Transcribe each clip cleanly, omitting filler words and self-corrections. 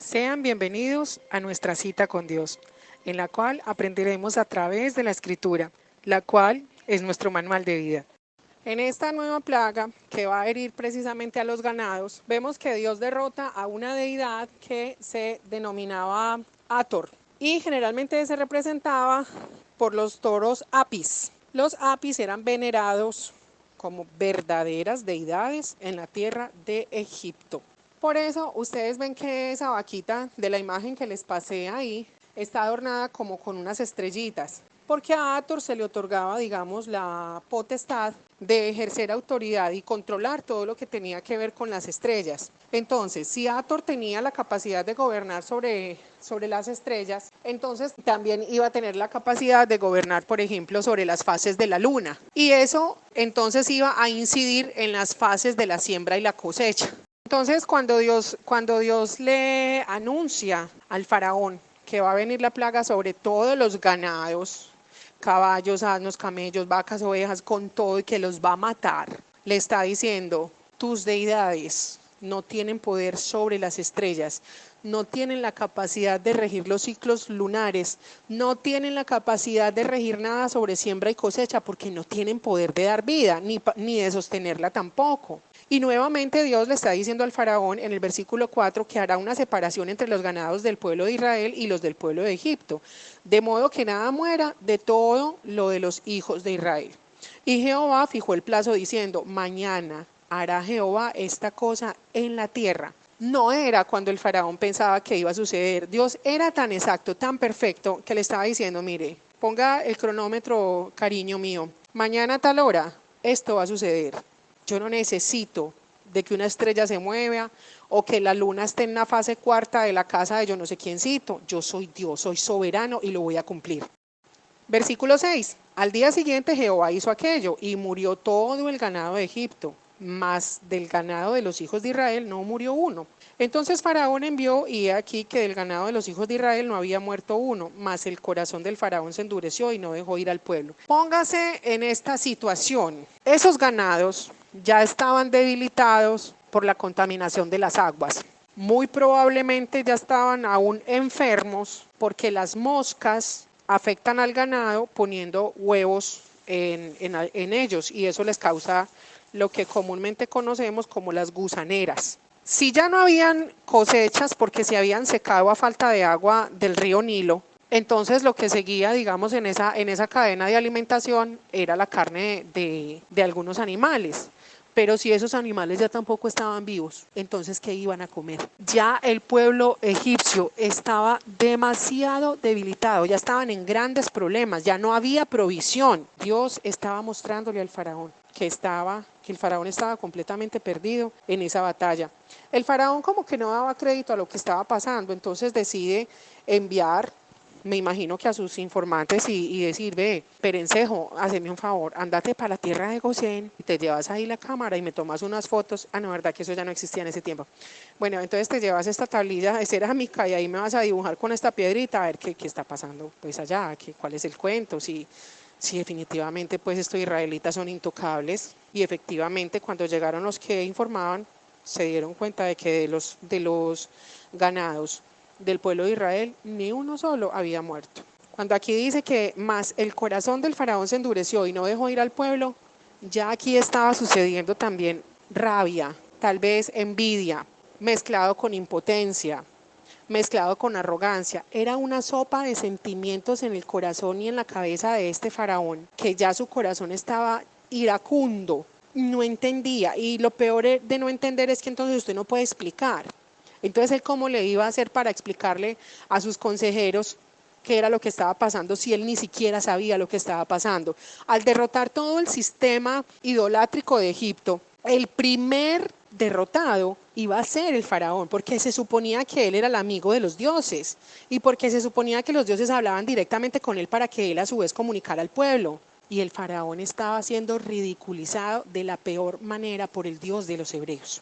Sean bienvenidos a nuestra cita con Dios, en la cual aprenderemos a través de la Escritura, la cual es nuestro manual de vida. En esta nueva plaga que va a herir precisamente a los ganados, vemos que Dios derrota a una deidad que se denominaba Hathor y generalmente se representaba por los toros Apis. Los Apis eran venerados como verdaderas deidades en la tierra de Egipto. Por eso ustedes ven que esa vaquita de la imagen que les pasé ahí está adornada como con unas estrellitas, porque a Hathor se le otorgaba, digamos, la potestad de ejercer autoridad y controlar todo lo que tenía que ver con las estrellas. Entonces, si Hathor tenía la capacidad de gobernar sobre las estrellas, entonces también iba a tener la capacidad de gobernar, por ejemplo, sobre las fases de la luna. Y eso entonces iba a incidir en las fases de la siembra y la cosecha. Entonces, cuando Dios le anuncia al faraón que va a venir la plaga sobre todos los ganados, caballos, asnos, camellos, vacas, ovejas, con todo, y que los va a matar, le está diciendo: tus deidades no tienen poder sobre las estrellas, no tienen la capacidad de regir los ciclos lunares, no tienen la capacidad de regir nada sobre siembra y cosecha, porque no tienen poder de dar vida, ni de sostenerla tampoco. Y nuevamente Dios le está diciendo al faraón en el versículo 4 que hará una separación entre los ganados del pueblo de Israel y los del pueblo de Egipto, de modo que nada muera de todo lo de los hijos de Israel. Y Jehová fijó el plazo diciendo: mañana hará Jehová esta cosa en la tierra. No era cuando el faraón pensaba que iba a suceder. Dios era tan exacto, tan perfecto, que le estaba diciendo: mire, ponga el cronómetro, cariño mío, mañana a tal hora esto va a suceder. Yo no necesito de que una estrella se mueva o que la luna esté en la fase cuarta de la casa de yo no sé quiéncito. Yo soy Dios, soy soberano y lo voy a cumplir. Versículo 6. Al día siguiente Jehová hizo aquello y murió todo el ganado de Egipto, mas del ganado de los hijos de Israel no murió uno. Entonces Faraón envió, y he aquí que del ganado de los hijos de Israel no había muerto uno, mas el corazón del faraón se endureció y no dejó ir al pueblo. Póngase en esta situación. Esos ganados ya estaban debilitados por la contaminación de las aguas. Muy probablemente ya estaban aún enfermos porque las moscas afectan al ganado poniendo huevos en ellos, y eso les causa lo que comúnmente conocemos como las gusaneras. Si ya no habían cosechas porque se habían secado a falta de agua del río Nilo, entonces lo que seguía, digamos, en esa cadena de alimentación era la carne de algunos animales. Pero si esos animales ya tampoco estaban vivos, entonces ¿qué iban a comer? Ya el pueblo egipcio estaba demasiado debilitado, ya estaban en grandes problemas, ya no había provisión. Dios estaba mostrándole al faraón que el faraón estaba completamente perdido en esa batalla. El faraón como que no daba crédito a lo que estaba pasando, entonces decide enviar, me imagino que a sus informantes, y decir: ve, Perencejo, haceme un favor, andate para la tierra de Gosén y te llevas ahí la cámara y me tomas unas fotos. Ah, no, verdad que eso ya no existía en ese tiempo. Bueno, entonces te llevas esta tablilla de cerámica y ahí me vas a dibujar con esta piedrita a ver qué está pasando pues allá, cuál es el cuento, si definitivamente pues estos israelitas son intocables. Y efectivamente cuando llegaron los que informaban, se dieron cuenta de que de los ganados del pueblo de Israel, ni uno solo había muerto. Cuando aquí dice que más el corazón del faraón se endureció y no dejó ir al pueblo, ya aquí estaba sucediendo también rabia, tal vez envidia, mezclado con impotencia, mezclado con arrogancia. Era una sopa de sentimientos en el corazón y en la cabeza de este faraón, que ya su corazón estaba iracundo, no entendía. Y lo peor de no entender es que entonces usted no puede explicar. Entonces él, cómo le iba a hacer para explicarle a sus consejeros qué era lo que estaba pasando si él ni siquiera sabía lo que estaba pasando. Al derrotar todo el sistema idolátrico de Egipto, el primer derrotado iba a ser el faraón, porque se suponía que él era el amigo de los dioses y porque se suponía que los dioses hablaban directamente con él para que él a su vez comunicara al pueblo. Y el faraón estaba siendo ridiculizado de la peor manera por el Dios de los hebreos.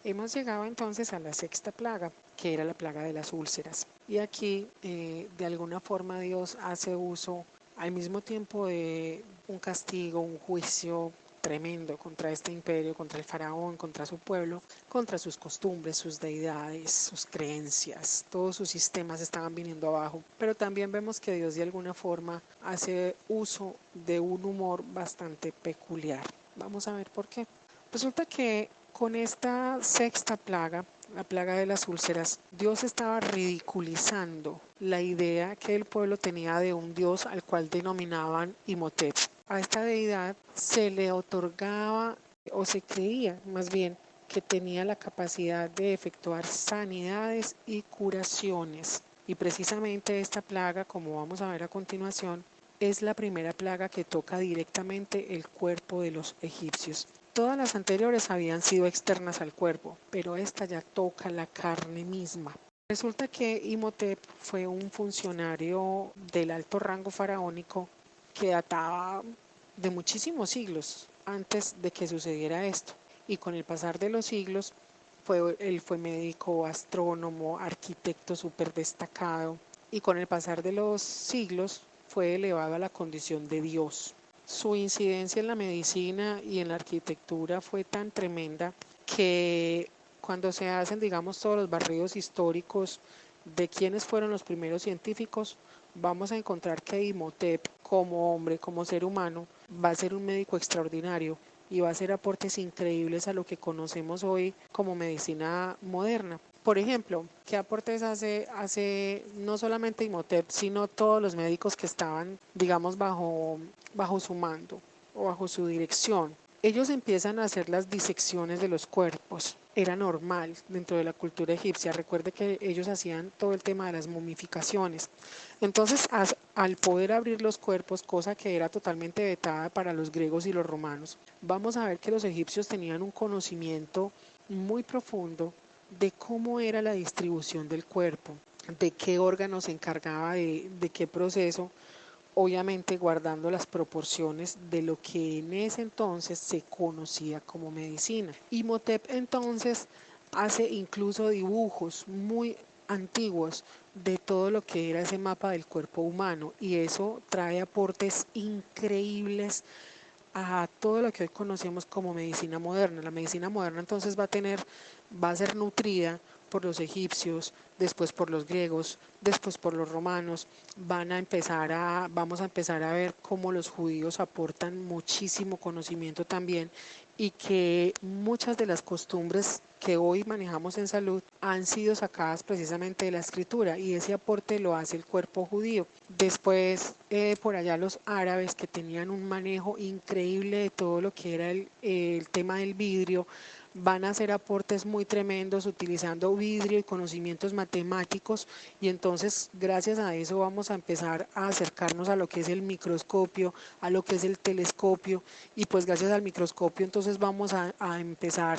Hemos llegado entonces a la sexta plaga, que era la plaga de las úlceras. Y aquí, de alguna forma, Dios hace uso al mismo tiempo de un castigo, un juicio tremendo contra este imperio, contra el faraón, contra su pueblo, contra sus costumbres, sus deidades, sus creencias, todos sus sistemas estaban viniendo abajo. Pero también vemos que Dios de alguna forma hace uso de un humor bastante peculiar. Vamos a ver por qué. Resulta que con esta sexta plaga, la plaga de las úlceras, Dios estaba ridiculizando la idea que el pueblo tenía de un Dios al cual denominaban Imhotep. A esta deidad se le otorgaba, o se creía más bien, que tenía la capacidad de efectuar sanidades y curaciones. Y precisamente esta plaga, como vamos a ver a continuación, es la primera plaga que toca directamente el cuerpo de los egipcios. Todas las anteriores habían sido externas al cuerpo, pero esta ya toca la carne misma. Resulta que Imhotep fue un funcionario del alto rango faraónico que databa de muchísimos siglos antes de que sucediera esto. Y con el pasar de los siglos, él fue médico, astrónomo, arquitecto súper destacado. Y con el pasar de los siglos, fue elevado a la condición de Dios. Su incidencia en la medicina y en la arquitectura fue tan tremenda que cuando se hacen, digamos, todos los barridos históricos de quiénes fueron los primeros científicos, vamos a encontrar que Imhotep, como hombre, como ser humano, va a ser un médico extraordinario y va a hacer aportes increíbles a lo que conocemos hoy como medicina moderna. Por ejemplo, ¿qué aportes hace no solamente Imhotep, sino todos los médicos que estaban, digamos, bajo su mando o bajo su dirección? Ellos empiezan a hacer las disecciones de los cuerpos. Era normal dentro de la cultura egipcia. Recuerde que ellos hacían todo el tema de las momificaciones. Entonces, al poder abrir los cuerpos, cosa que era totalmente vetada para los griegos y los romanos, vamos a ver que los egipcios tenían un conocimiento muy profundo de cómo era la distribución del cuerpo, de qué órgano se encargaba de qué proceso, obviamente guardando las proporciones de lo que en ese entonces se conocía como medicina. Imhotep entonces hace incluso dibujos muy antiguos de todo lo que era ese mapa del cuerpo humano, y eso trae aportes increíbles a todo lo que hoy conocemos como medicina moderna. La medicina moderna entonces va a ser nutrida por los egipcios, después por los griegos, después por los romanos. Vamos a empezar a ver cómo los judíos aportan muchísimo conocimiento también, y que muchas de las costumbres que hoy manejamos en salud han sido sacadas precisamente de la escritura, y ese aporte lo hace el cuerpo judío. Después por allá los árabes, que tenían un manejo increíble de todo lo que era el tema del vidrio, van a hacer aportes muy tremendos utilizando vidrio y conocimientos matemáticos, y entonces gracias a eso vamos a empezar a acercarnos a lo que es el microscopio, a lo que es el telescopio, y pues gracias al microscopio entonces vamos a empezar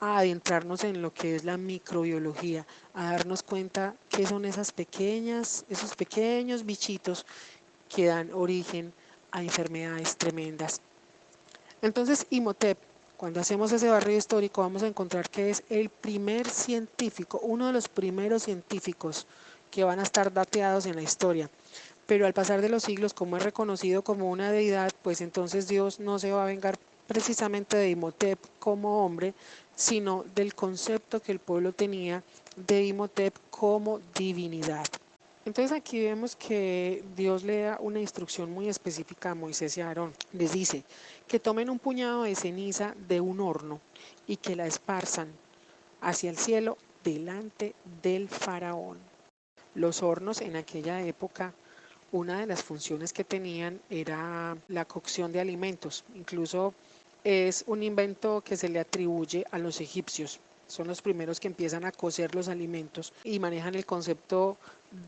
a adentrarnos en lo que es la microbiología, a darnos cuenta qué son esos pequeños bichitos que dan origen a enfermedades tremendas. Entonces, Imhotep, cuando hacemos ese barrido histórico, vamos a encontrar que es el primer científico, uno de los primeros científicos que van a estar dateados en la historia. Pero al pasar de los siglos, como es reconocido como una deidad, pues entonces Dios no se va a vengar precisamente de Imhotep como hombre, sino del concepto que el pueblo tenía de Imhotep como divinidad. Entonces aquí vemos que Dios le da una instrucción muy específica a Moisés y a Aarón. Les dice que tomen un puñado de ceniza de un horno y que la esparzan hacia el cielo delante del faraón. Los hornos en aquella época, una de las funciones que tenían era la cocción de alimentos. Incluso es un invento que se le atribuye a los egipcios. Son los primeros que empiezan a cocer los alimentos y manejan el concepto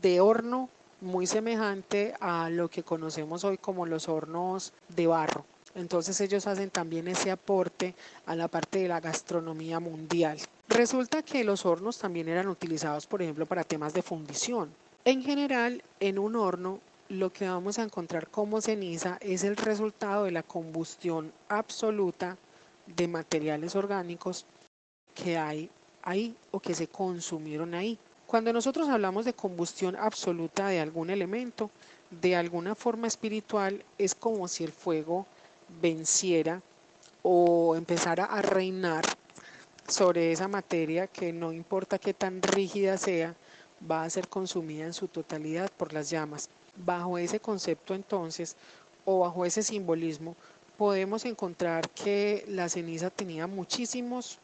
de horno muy semejante a lo que conocemos hoy como los hornos de barro. Entonces ellos hacen también ese aporte a la parte de la gastronomía mundial. Resulta que los hornos también eran utilizados, por ejemplo, para temas de fundición. En general, en un horno, lo que vamos a encontrar como ceniza es el resultado de la combustión absoluta de materiales orgánicos que hay ahí o que se consumieron ahí. Cuando nosotros hablamos de combustión absoluta de algún elemento, de alguna forma espiritual, es como si el fuego venciera o empezara a reinar sobre esa materia que no importa qué tan rígida sea, va a ser consumida en su totalidad por las llamas. Bajo ese concepto entonces, o bajo ese simbolismo, podemos encontrar que la ceniza tenía muchísimos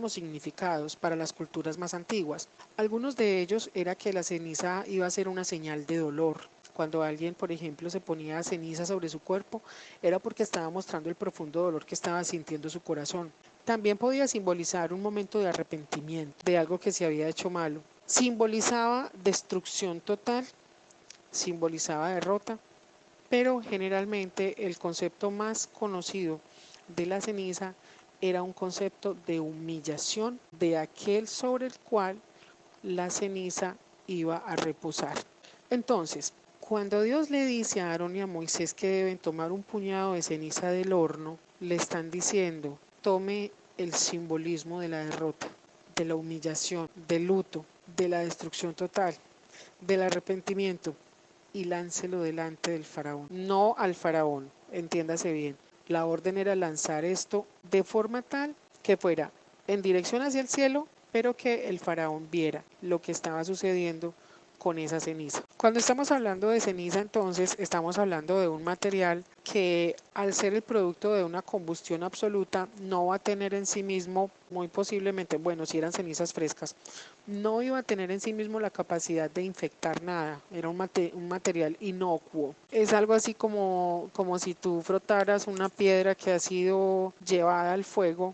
significados para las culturas más antiguas. Algunos de ellos era que la ceniza iba a ser una señal de dolor. Cuando alguien, por ejemplo, se ponía ceniza sobre su cuerpo, era porque estaba mostrando el profundo dolor que estaba sintiendo su corazón. También podía simbolizar un momento de arrepentimiento de algo que se había hecho malo. Simbolizaba destrucción total, simbolizaba derrota, pero generalmente el concepto más conocido de la ceniza era un concepto de humillación de aquel sobre el cual la ceniza iba a reposar. Entonces, cuando Dios le dice a Aarón y a Moisés que deben tomar un puñado de ceniza del horno, le están diciendo: tome el simbolismo de la derrota, de la humillación, del luto, de la destrucción total, del arrepentimiento, y láncelo delante del faraón. No al faraón, entiéndase bien. La orden era lanzar esto de forma tal que fuera en dirección hacia el cielo, pero que el faraón viera lo que estaba sucediendo con esa ceniza. Cuando estamos hablando de ceniza, entonces estamos hablando de un material que, al ser el producto de una combustión absoluta, no va a tener en sí mismo, muy posiblemente, bueno, si eran cenizas frescas, no iba a tener en sí mismo la capacidad de infectar nada. Era un material inocuo. Es algo así como si tú frotaras una piedra que ha sido llevada al fuego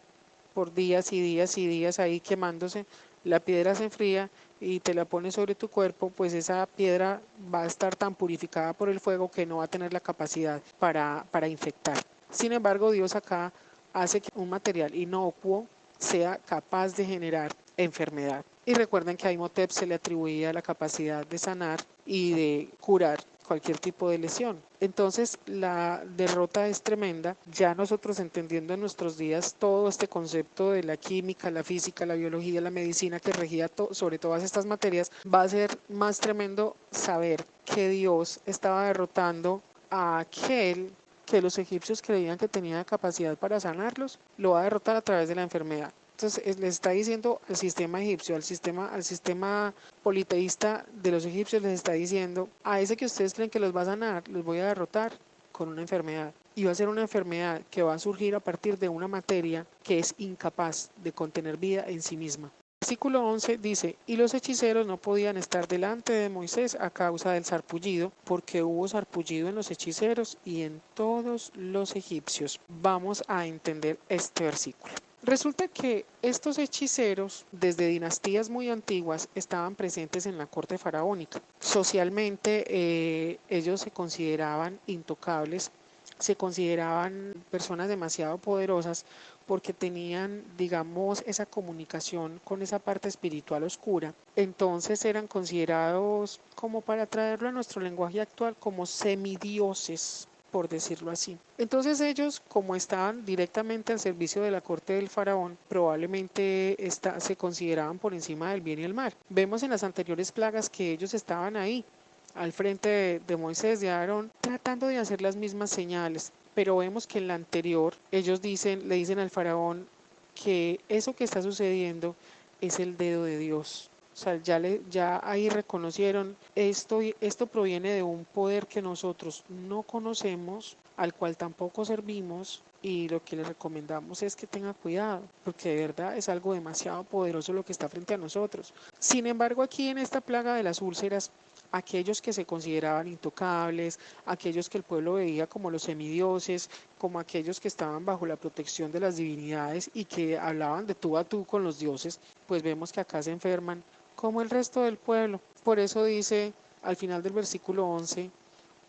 por días y días y días ahí quemándose. La piedra se enfría y te la pones sobre tu cuerpo, pues esa piedra va a estar tan purificada por el fuego que no va a tener la capacidad para infectar. Sin embargo, Dios acá hace que un material inocuo sea capaz de generar enfermedad. Y recuerden que a Imhotep se le atribuía la capacidad de sanar y de curar cualquier tipo de lesión. Entonces la derrota es tremenda. Ya nosotros, entendiendo en nuestros días todo este concepto de la química, la física, la biología, la medicina que regía sobre todas estas materias, va a ser más tremendo saber que Dios estaba derrotando a aquel que los egipcios creían que tenía capacidad para sanarlos, lo va a derrotar a través de la enfermedad. Entonces les está diciendo al sistema egipcio, al sistema politeísta de los egipcios, les está diciendo: a ese que ustedes creen que los va a sanar, los voy a derrotar con una enfermedad. Y va a ser una enfermedad que va a surgir a partir de una materia que es incapaz de contener vida en sí misma. Versículo 11 dice: y los hechiceros no podían estar delante de Moisés a causa del sarpullido, porque hubo sarpullido en los hechiceros y en todos los egipcios. Vamos a entender este versículo. Resulta que estos hechiceros, desde dinastías muy antiguas, estaban presentes en la corte faraónica. Socialmente, ellos se consideraban intocables, se consideraban personas demasiado poderosas porque tenían, digamos, esa comunicación con esa parte espiritual oscura. Entonces eran considerados, como para traerlo a nuestro lenguaje actual, como semidioses, por decirlo así. Entonces ellos, como estaban directamente al servicio de la corte del faraón, probablemente se consideraban por encima del bien y el mal. Vemos en las anteriores plagas que ellos estaban ahí, al frente de Moisés, de Aarón, tratando de hacer las mismas señales. Pero vemos que en la anterior ellos le dicen al faraón que eso que está sucediendo es el dedo de Dios. O sea, ya ahí reconocieron, esto proviene de un poder que nosotros no conocemos, al cual tampoco servimos, y lo que les recomendamos es que tenga cuidado, porque de verdad es algo demasiado poderoso lo que está frente a nosotros. Sin embargo, aquí en esta plaga de las úlceras, aquellos que se consideraban intocables, aquellos que el pueblo veía como los semidioses, como aquellos que estaban bajo la protección de las divinidades y que hablaban de tú a tú con los dioses, pues vemos que acá se enferman como el resto del pueblo. Por eso dice al final del versículo 11: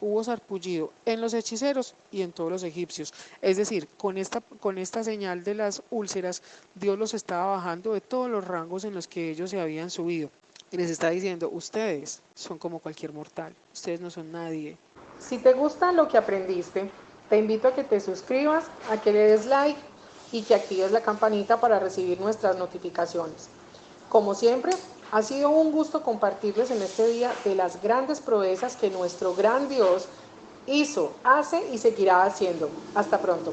hubo sarpullido en los hechiceros y en todos los egipcios. Es decir, con esta señal de las úlceras, Dios los estaba bajando de todos los rangos en los que ellos se habían subido. Y les está diciendo: ustedes son como cualquier mortal, ustedes no son nadie. Si te gusta lo que aprendiste, te invito a que te suscribas, a que le des like y que actives la campanita para recibir nuestras notificaciones. Como siempre, ha sido un gusto compartirles en este día de las grandes proezas que nuestro gran Dios hizo, hace y seguirá haciendo. Hasta pronto.